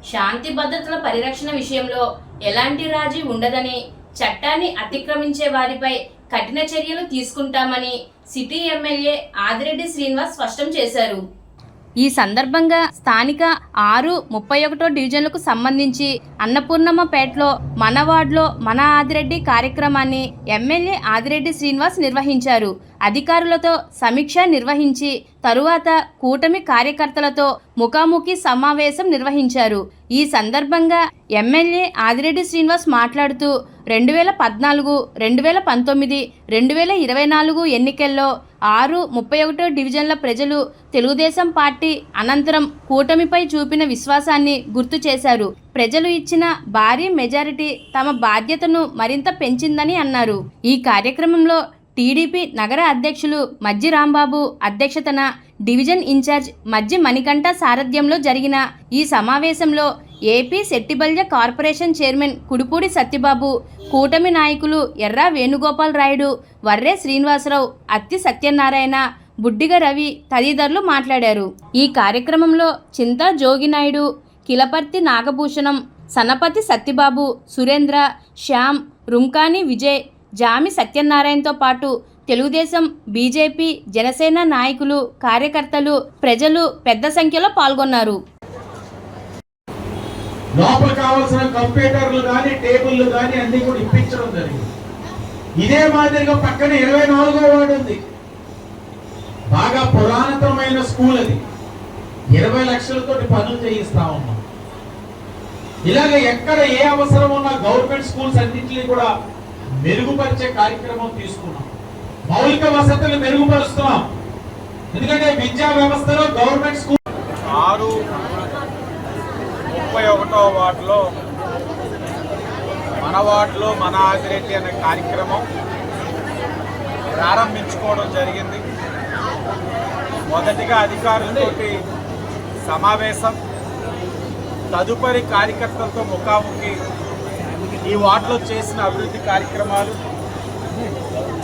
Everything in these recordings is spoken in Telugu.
శాంతి భద్రతల పరిరక్షణ విషయంలో ఎలాంటి రాజీ ఉండదని, చట్టాన్ని అతిక్రమించే వారిపై కఠిన చర్యలు తీసుకుంటామని సిటీ ఎమ్మెల్యే ఆదిరెడ్డి శ్రీనివాస్ స్పష్టం చేశారు. ఈ సందర్భంగా స్థానిక 6-31 డివిజన్లకు సంబంధించి అన్నపూర్ణమ్మపేటలో మన వార్డులో మన ఆదిరెడ్డి కార్యక్రమాన్ని ఎమ్మెల్యే ఆదిరెడ్డి శ్రీనివాస్ నిర్వహించారు. అధికారులతో సమీక్ష నిర్వహించి తరువాత కూటమి కార్యకర్తలతో ముఖాముఖి సమావేశం నిర్వహించారు. ఈ సందర్భంగా ఎమ్మెల్యే ఆదిరెడ్డి శ్రీనివాస్ మాట్లాడుతూ 2014, 2019, 2024 ఎన్నికల్లో 6-31 డివిజన్ల ప్రజలు తెలుగుదేశం పార్టీ అనంతరం కూటమిపై చూపిన విశ్వాసాన్ని గుర్తు చేశారు. ప్రజలు ఇచ్చిన భారీ మెజారిటీ తమ బాధ్యతను మరింత పెంచిందని అన్నారు. ఈ కార్యక్రమంలో టీడీపీ నగర అధ్యక్షులు మజ్జి రాంబాబు అధ్యక్షతన డివిజన్ ఇన్ఛార్జ్ మజ్జి మణికంఠ సారథ్యంలో జరిగిన ఈ సమావేశంలో AP Settibalija corporation chairman Kudipudi Satyababu, కూటమి నాయకులు ఎర్రా వేణుగోపాల్ రాయుడు, వర్రే శ్రీనివాసరావు, అత్తి సత్యనారాయణ, బుడ్డిగ రవి తదితరులు మాట్లాడారు. ఈ కార్యక్రమంలో చింతా జోగినాయుడు, కిలపర్తి నాగభూషణం, సనపతి సత్యబాబు, సురేంద్ర, శ్యామ్, రుంకాని విజయ్, జామి సత్యనారాయణతో పాటు తెలుగుదేశం, బీజేపీ, జనసేన నాయకులు, కార్యకర్తలు, ప్రజలు పెద్ద సంఖ్యలో పాల్గొన్నారు. లోపల కావాల్సిన కంప్యూటర్లు కానీ టేబుల్లు కానీ అన్ని కూడా ఇప్పించడం జరిగింది. ఇదే మాదిరిగా పక్కన 24వ వార్డు ఉంది. బాగా పురాతనమైన స్కూల్ అది. 20 లక్షలతో పనులు చేయిస్తా ఉన్నాం. ఇలాగ ఎక్కడ ఏ అవసరం ఉన్నా గవర్నమెంట్ స్కూల్స్ అన్నింటినీ కూడా మెరుగుపరిచే కార్యక్రమం తీసుకున్నాం. మౌలిక వసతులు మెరుగుపరుస్తున్నాం. ఎందుకంటే విద్యా వ్యవస్థలో గవర్నమెంట్ స్కూల్ 6-31వ వార్డులో మన వార్డులో మన ఆదిరెడ్డి అనే కార్యక్రమం ప్రారంభించుకోవడం జరిగింది. మొదటిగా అధికారులతోటి సమావేశం, తదుపరి కార్యకర్తలతో ముఖాముఖి, ఈ వార్డులో చేసిన అభివృద్ధి కార్యక్రమాలు,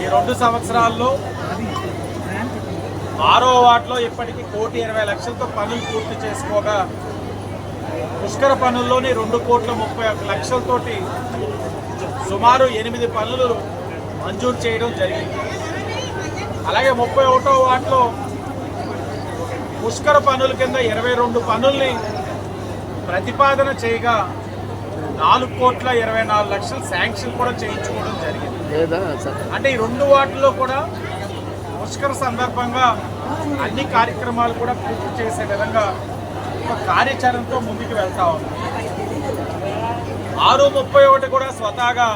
ఈ 2 సంవత్సరాల్లో 6వ వార్డులో ఇప్పటికీ 1,20,00,000తో పనులు పూర్తి చేసుకోగా పుష్కర పనుల్లోని 2,31,00,000తోటి సుమారు 8 పనులు మంజూరు చేయడం జరిగింది. అలాగే 31వ వార్డులో పుష్కర పనుల కింద 22 పనుల్ని ప్రతిపాదన చేయగా 4,24,00,000 శాంక్షన్ కూడా చేయించుకోవడం జరిగింది. అంటే ఈ 2 వార్డుల్లో కూడా పుష్కర సందర్భంగా అన్ని కార్యక్రమాలు కూడా పూర్తి చేసే విధంగా ఒక కార్యాచరణతో ముందుకు వెళ్తా ఉంది. 6-31 కూడా స్వతహాగా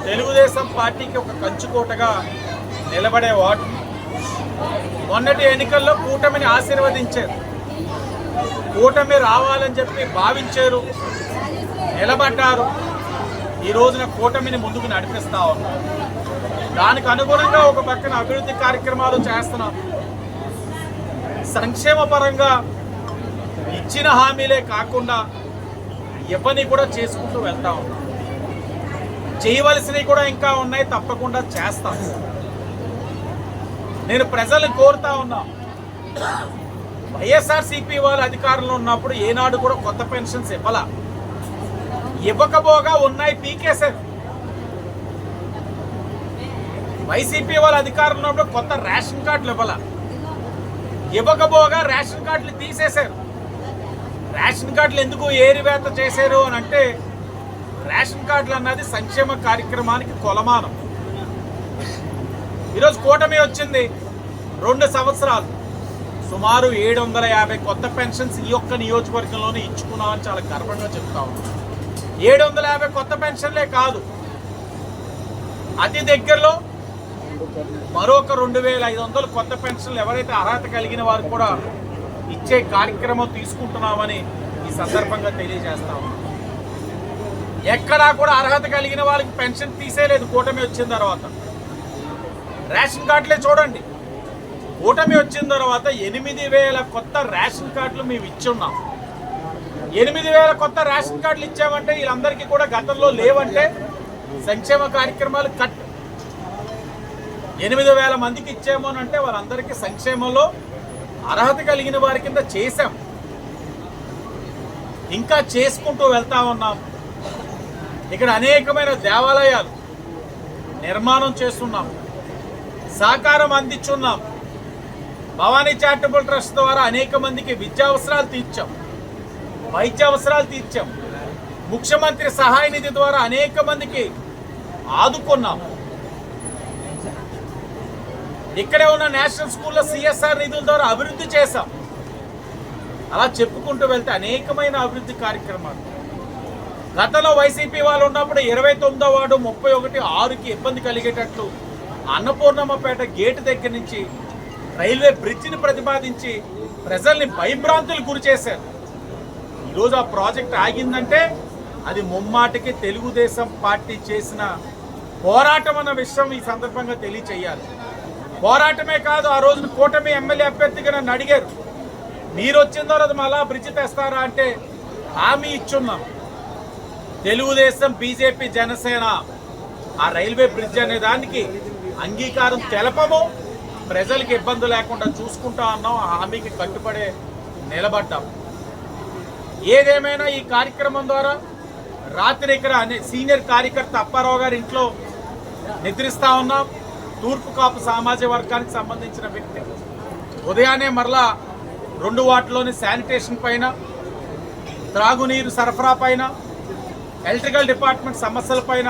తెలుగుదేశం పార్టీకి ఒక కంచుకోటగా నిలబడే వార్డు. మొన్నటి ఎన్నికల్లో కూటమిని ఆశీర్వదించారు, కూటమి రావాలని చెప్పి భావించారు, నిలబడ్డారు. ఈ రోజున కూటమిని ముందుకు నడిపిస్తా ఉన్నారు. దానికి అనుగుణంగా ఒక పక్కన అభివృద్ధి కార్యక్రమాలు చేస్తున్నాం. సంక్షేమ పరంగా ఇచ్చిన హామీలే కాకుండా ఇవ్వని కూడా చేసుకుంటూ వెళ్తా ఉన్నాం. చేయవలసినవి కూడా ఇంకా ఉన్నాయి, తప్పకుండా చేస్తాం. నేను ప్రజలను కోరుతా ఉన్నా, వైఎస్ఆర్సీపీ వాళ్ళు అధికారంలో ఉన్నప్పుడు ఏనాడు కూడా కొత్త పెన్షన్స్ ఇవ్వకపోగా ఉన్నాయి, పీకేశారు. వైసీపీ వాళ్ళ అధికారంలో ఉన్నప్పుడు కొత్త రేషన్ కార్డులు ఇవ్వకపోగా రేషన్ కార్డులు తీసేశారు. రేషన్ కార్డులు ఎందుకు ఏరివేత చేశారు అని అంటే, రేషన్ కార్డులు అన్నది సంక్షేమ కార్యక్రమానికి కొలమానం. ఈరోజు కూటమి వచ్చింది, 2 సంవత్సరాలు సుమారు 750 కొత్త పెన్షన్స్ ఈ ఒక్క నియోజకవర్గంలోనే ఇచ్చుకున్నామని చాలా గర్వంగా చెప్తా ఉన్నాం. 750 కొత్త పెన్షన్లే కాదు, అతి దగ్గరలో మరొక 2,500 కొత్త పెన్షన్లు ఎవరైతే అర్హత కలిగిన వారు కూడా ఇచ్చే కార్యక్రమం తీసుకుంటున్నామని ఈ సందర్భంగా తెలియజేస్తాము. ఎక్కడా కూడా అర్హత కలిగిన వాళ్ళకి పెన్షన్ తీసేయలేదు కూటమి వచ్చిన తర్వాత. రేషన్ కార్డులే చూడండి, కూటమి వచ్చిన తర్వాత 8,000 కొత్త రేషన్ కార్డులు మేము ఇచ్చున్నాం. 8,000 కొత్త రేషన్ కార్డులు ఇచ్చామంటే వీళ్ళందరికీ కూడా గతంలో లేవంటే సంక్షేమ కార్యక్రమాలు కట్. 8,000 మందికి ఇచ్చాము అని అంటే వాళ్ళందరికీ సంక్షేమంలో అర్హత కలిగిన వారి కింద చేశాం. ఇంకా చేసుకుంటూ వెళ్తా ఉన్నాం. ఇక్కడ అనేకమైన దేవాలయాలు నిర్మాణం చేస్తున్నాం, సహకారం అందించున్నాం. భవానీ చారిటబుల్ ట్రస్ట్ ద్వారా అనేక మందికి విద్యా అవసరాలు తీర్చాం, వైద్య అవసరాలు తీర్చాం. ముఖ్యమంత్రి సహాయ నిధి ద్వారా అనేక మందికి ఆదుకున్నాం. ఇక్కడే ఉన్న నేషనల్ స్కూల్లో సిఎస్ఆర్ నిధుల ద్వారా అభివృద్ధి చేశాం. అలా చెప్పుకుంటూ వెళ్తే అనేకమైన అభివృద్ధి కార్యక్రమాలు. గతంలో వైసీపీ వాళ్ళు ఉన్నప్పుడు 29వ వార్డు 31/6కి ఇబ్బంది కలిగేటట్లు అన్నపూర్ణమ్మపేట గేటు దగ్గర నుంచి రైల్వే బ్రిడ్జిని ప్రతిపాదించి ప్రజల్ని భయభ్రాంతులు గురి చేశారు. ఈరోజు ఆ ప్రాజెక్ట్ ఆగిందంటే అది ముమ్మాటికి తెలుగుదేశం పార్టీ చేసిన పోరాటం అన్న విషయం ఈ సందర్భంగా తెలియచేయాలి. పోరాటమే కాదు, ఆ రోజున కూటమి ఎమ్మెల్యే అభ్యర్థిగా నన్ను అడిగారు, మీరు వచ్చిన తర్వాత మళ్ళా బ్రిడ్జ్ తెస్తారా అంటే హామీ ఇచ్చున్నాం. తెలుగుదేశం, బీజేపీ, జనసేన ఆ రైల్వే బ్రిడ్జ్ అనే దానికి అంగీకారం తెలపము, ప్రజలకు ఇబ్బంది లేకుండా చూసుకుంటా అన్నాం. ఆ హామీకి కట్టుబడే నిలబడ్డాం. ఏదేమైనా ఈ కార్యక్రమం ద్వారా రాత్రి ఇక్కడ సీనియర్ కార్యకర్త అప్పారావు గారి ఇంట్లో నిద్రిస్తా ఉన్నాం. తూర్పు కాపు సామాజిక వర్గానికి సంబంధించిన వ్యక్తి. ఉదయాన్నే మరలా 2 వార్డులోని శానిటేషన్ పైన, త్రాగునీరు సరఫరా పైన, ఎలక్ట్రికల్ డిపార్ట్మెంట్ సమస్యల పైన,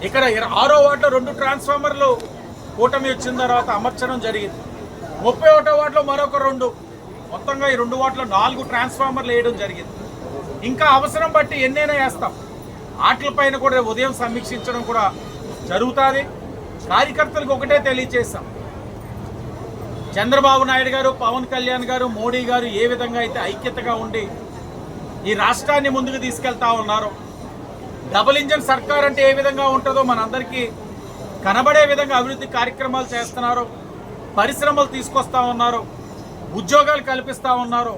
ఇక్కడ 6వ వార్డులో 2 ట్రాన్స్ఫార్మర్లు కూటమి వచ్చిన తర్వాత అమర్చడం జరిగింది. 31వ వార్డులో మరొక 2, మొత్తంగా ఈ 2 వార్డులో 4 ట్రాన్స్ఫార్మర్లు వేయడం జరిగింది. ఇంకా అవసరం బట్టి ఎన్నైనా వేస్తాం. వాటిపైన కూడా ఉదయం సమీక్షించడం కూడా జరుగుతుంది. కార్యకర్తలకు ఒకటే తెలియజేస్తాం, చంద్రబాబు నాయుడు గారు, పవన్ కళ్యాణ్ గారు, మోడీ గారు ఏ విధంగా అయితే ఐక్యతగా ఉండి ఈ రాష్ట్రాన్ని ముందుకు తీసుకెళ్తా ఉన్నారో, డబుల్ ఇంజన్ సర్కార్ అంటే ఏ విధంగా ఉంటుందో మనందరికీ కనబడే విధంగా అభివృద్ధి కార్యక్రమాలు చేస్తున్నారు, పరిశ్రమలు తీసుకొస్తా ఉన్నారు, ఉద్యోగాలు కల్పిస్తూ ఉన్నారు.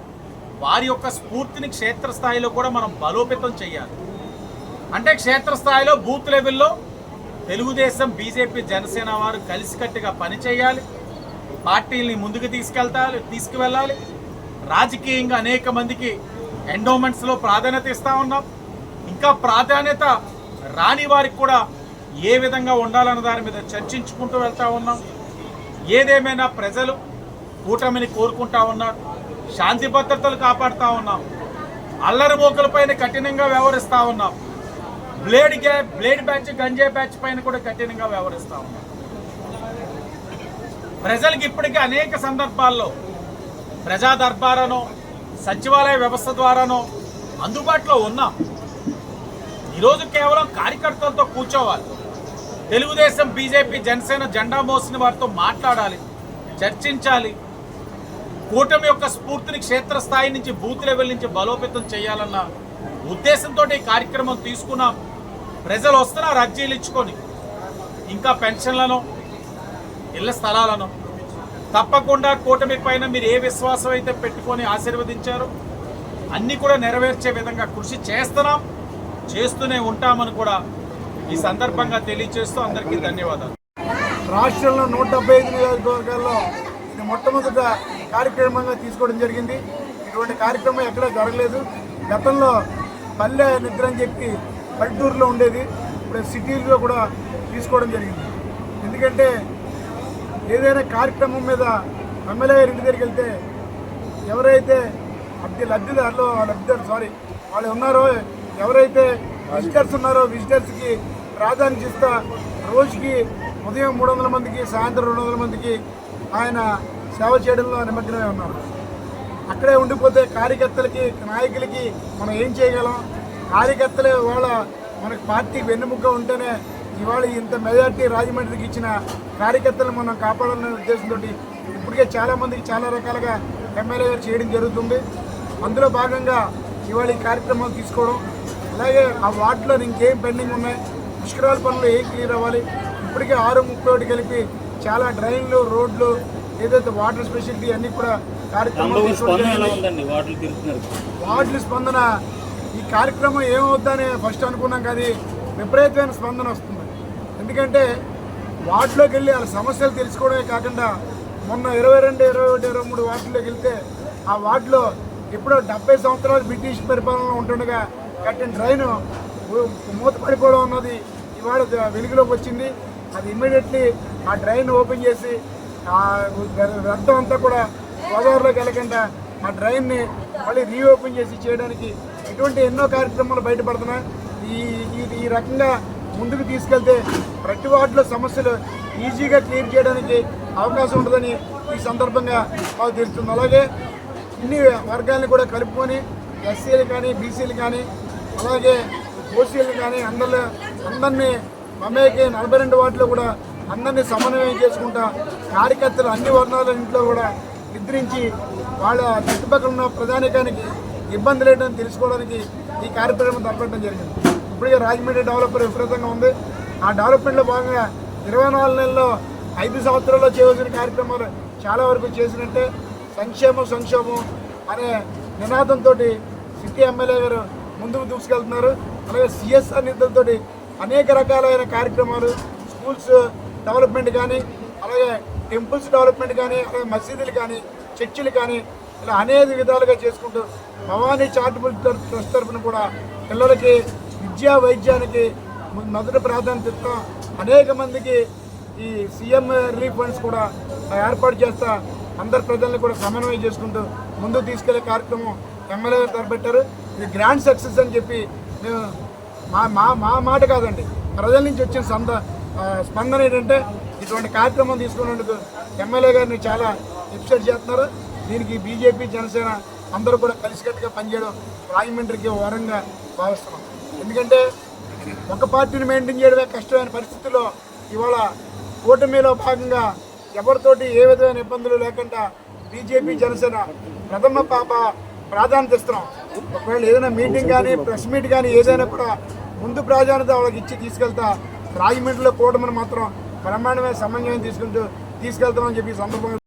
వారి యొక్క స్ఫూర్తిని క్షేత్రస్థాయిలో కూడా మనం బలోపేతం చేయాలి. అంటే క్షేత్రస్థాయిలో బూత్ లెవెల్లో తెలుగుదేశం, బీజేపీ, జనసేన వారు కలిసికట్టుగా పనిచేయాలి, పార్టీల్ని ముందుకు తీసుకువెళ్ళాలి. రాజకీయంగా అనేక మందికి ఎండోమెంట్స్లో ప్రాధాన్యత ఇస్తూ ఉన్నాం. ఇంకా ప్రాధాన్యత రాని వారికి కూడా ఏ విధంగా ఉండాలన్న దాని మీద చర్చించుకుంటూ వెళ్తూ ఉన్నాం. ఏదేమైనా ప్రజలు కూటమిని కోరుకుంటా ఉన్నారు, శాంతి భద్రతలు కాపాడుతూ ఉన్నాం, అల్లరి మోకలపైన కఠినంగా వ్యవహరిస్తూ ఉన్నాం, బ్లేడ్ బ్యాచ్, గంజాయి బ్యాచ్ పైన కూడా కఠినంగా వ్యవహరిస్తూ ఉన్నాం. ప్రజలకు ఇప్పటికీ అనేక సందర్భాల్లో ప్రజా దర్బారానో, సచివాలయ వ్యవస్థ ద్వారానో అందుబాటులో ఉన్నాం. ఈరోజు కేవలం కార్యకర్తలతో కూర్చోవాలి, తెలుగుదేశం, బీజేపీ, జనసేన జెండా మోసిన వారితో మాట్లాడాలి, చర్చించాలి. కూటమి యొక్క స్ఫూర్తిని క్షేత్రస్థాయి నుంచి, బూత్ లెవెల్ నుంచి బలోపేతం చేయాలన్న ఉద్దేశంతో ఈ కార్యక్రమం తీసుకున్నాం. ప్రజలు వస్తున్నారు అర్జీలు ఇచ్చుకొని, ఇంకా పెన్షన్లను, ఇళ్ల స్థలాలను. తప్పకుండా కూటమి పైన మీరు ఏ విశ్వాసం అయితే పెట్టుకొని ఆశీర్వదించారో అన్నీ కూడా నెరవేర్చే విధంగా కృషి చేస్తున్నాం, చేస్తూనే ఉంటామని కూడా ఈ సందర్భంగా తెలియజేస్తూ అందరికీ ధన్యవాదాలు. రాష్ట్రంలో 175 నియోజకవర్గాల్లో ఇది మొట్టమొదట కార్యక్రమంగా తీసుకోవడం జరిగింది. ఇటువంటి కార్యక్రమం ఎక్కడా జరగలేదు. గతంలో పల్లె నిద్ర అని చెప్పి పల్లెటూరులో ఉండేది, ఇప్పుడు సిటీల్లో కూడా తీసుకోవడం జరిగింది. ఎందుకంటే ఏదైనా కార్యక్రమం మీద ఎమ్మెల్యే గారి ఇంటి దగ్గరికి వెళ్తే ఎవరైతే వాళ్ళు ఉన్నారో, ఎవరైతే విజిటర్స్ ఉన్నారో విజిటర్స్కి ప్రాధాన్యత ఇస్తా రోజుకి ఉదయం 300 మందికి, సాయంత్రం 200 మందికి ఆయన సేవ చేయడంలో నిమగ్నమై ఉన్నారు. అక్కడే ఉండిపోతే కార్యకర్తలకి, నాయకులకి మనం ఏం చేయగలం? కార్యకర్తలే వాళ్ళ మనకి పార్టీకి వెన్నెముక ఉంటేనే ఇవాళ ఇంత మెజార్టీ రాజమండ్రికి ఇచ్చిన కార్యకర్తలను మనం కాపాడాలనే ఉద్దేశంతో ఇప్పటికే చాలామందికి చాలా రకాలుగా ఎమ్మెల్యే గారు చేయడం జరుగుతుంది. అందులో భాగంగా ఇవాళ ఈ కార్యక్రమాలు తీసుకోవడం, అలాగే ఆ వార్డులో ఇంకేం పెండింగ్ ఉన్నాయి, పుష్కరాల పనులు ఏం క్లియర్ అవ్వాలి, ఇప్పటికే 631 కలిపి చాలా డ్రైన్లు, రోడ్లు, ఏదైతే వాటర్ స్పెషాలిటీ అన్నీ కూడా కార్యక్రమాలు వార్డుల స్పందన. ఈ కార్యక్రమం ఏమవుద్దని ఫస్ట్ అనుకున్నాం, కానీ విపరీతమైన స్పందన వస్తుంది. ఎందుకంటే వార్డులోకి వెళ్ళి వాళ్ళ సమస్యలు తెలుసుకోవడమే కాకుండా మొన్న 22, 21, 23 వార్డులోకి వెళ్తే ఆ వార్డులో ఎప్పుడో 70 సంవత్సరాలు బ్రిటిష్ పరిపాలనలో ఉంటుండగా కట్టిన డ్రైన్ మూతపడిపోవడం అన్నది ఇవాళ వెలుగులోకి వచ్చింది. అది ఇమ్మీడియట్లీ ఆ డ్రైన్ ఓపెన్ చేసి ఆ రక్తం అంతా కూడా గోదావరిలోకి వెళ్ళకుండా ఆ డ్రైన్ని మళ్ళీ రీఓపెన్ చేసి చేయడానికి ఇటువంటి ఎన్నో కార్యక్రమాలు బయటపడుతున్నాయి. ఈ రకంగా ముందుకు తీసుకెళ్తే ప్రతి వార్డులో సమస్యలు ఈజీగా క్లియర్ చేయడానికి అవకాశం ఉంటుందని ఈ సందర్భంగా మాకు తెలుస్తుంది. అలాగే ఇన్ని వర్గాలను కూడా కలుపుకొని ఎస్సీలు కానీ బీసీలు కానీ అలాగే ఓసీలు కానీ అందరినీ మమేకి 42 వార్డులో కూడా అందరినీ సమన్వయం చేసుకుంటా కార్యకర్తలు అన్ని వర్ణాల ఇంట్లో కూడా నిద్రించి వాళ్ళ చుట్టుపక్కల ఉన్న ప్రధానికానికి ఇబ్బంది లేదని తెలుసుకోవడానికి ఈ కార్యక్రమం తలపెట్టడం జరిగింది. ఇప్పటికే రాజమండ్రి డెవలపర్ విపరీతంగా ఉంది. ఆ డెవలప్మెంట్లో భాగంగా 24 నెలల్లో 5 సంవత్సరాల్లో చేయవలసిన కార్యక్రమాలు చాలా వరకు చేసినట్టే. సంక్షేమం అనే నినాదంతో సిటీ ఎమ్మెల్యే గారు ముందుకు దూసుకెళ్తున్నారు. అలాగే సిఎస్ఆర్ నిధులతోటి అనేక రకాలైన కార్యక్రమాలు స్కూల్స్ డెవలప్మెంట్ కానీ అలాగే టెంపుల్స్ డెవలప్మెంట్ కానీ అలాగే మసీదులు కానీ చర్చిలు కానీ ఇలా అనేక విధాలుగా చేసుకుంటూ భవానీ చారిటబుల్ ట్రస్ట్ తరఫున కూడా పిల్లలకి విద్యా వైద్యానికి మొదటి ప్రాధాన్యత ఇస్తాం. అనేక మందికి ఈ సీఎం రిలీఫ్ ఫండ్స్ కూడా ఏర్పాటు చేస్తా అందరి ప్రజల్ని కూడా సమన్వయం చేసుకుంటూ ముందుకు తీసుకెళ్లే కార్యక్రమం ఎమ్మెల్యే గారు తలపెట్టారు. ఇది గ్రాండ్ సక్సెస్ అని చెప్పి మేము మా మాట కాదండి, ప్రజల నుంచి వచ్చిన స్పందన ఏంటంటే ఇటువంటి కార్యక్రమం తీసుకున్నందుకు ఎమ్మెల్యే గారిని చాలా ఎప్సెట్ చేస్తున్నారు. దీనికి బీజేపీ జనసేన అందరూ కూడా కలిసికట్టుగా పనిచేయడం రాజమండ్రికి వరంగా భావిస్తున్నాం. ఎందుకంటే ఒక పార్టీని మెయింటైన్ చేయడమే కష్టమైన పరిస్థితుల్లో ఇవాళ కూటమిలో భాగంగా ఎవరితోటి ఏ విధమైన ఇబ్బందులు లేకుండా బీజేపీ జనసేన ప్రథమ ప్రాధాన్యత ఇస్తున్నాం. ఒకవేళ ఏదైనా మీటింగ్ కానీ ప్రెస్ మీట్ కానీ ఏదైనా కూడా ముందు ప్రాధాన్యత వాళ్ళకి ఇచ్చి తీసుకెళ్తా రాజమండ్రిలో కూటమిని మాత్రం బ్రహ్మాండమైన సమన్వయం తీసుకెళ్తామని చెప్పి సందర్భంగా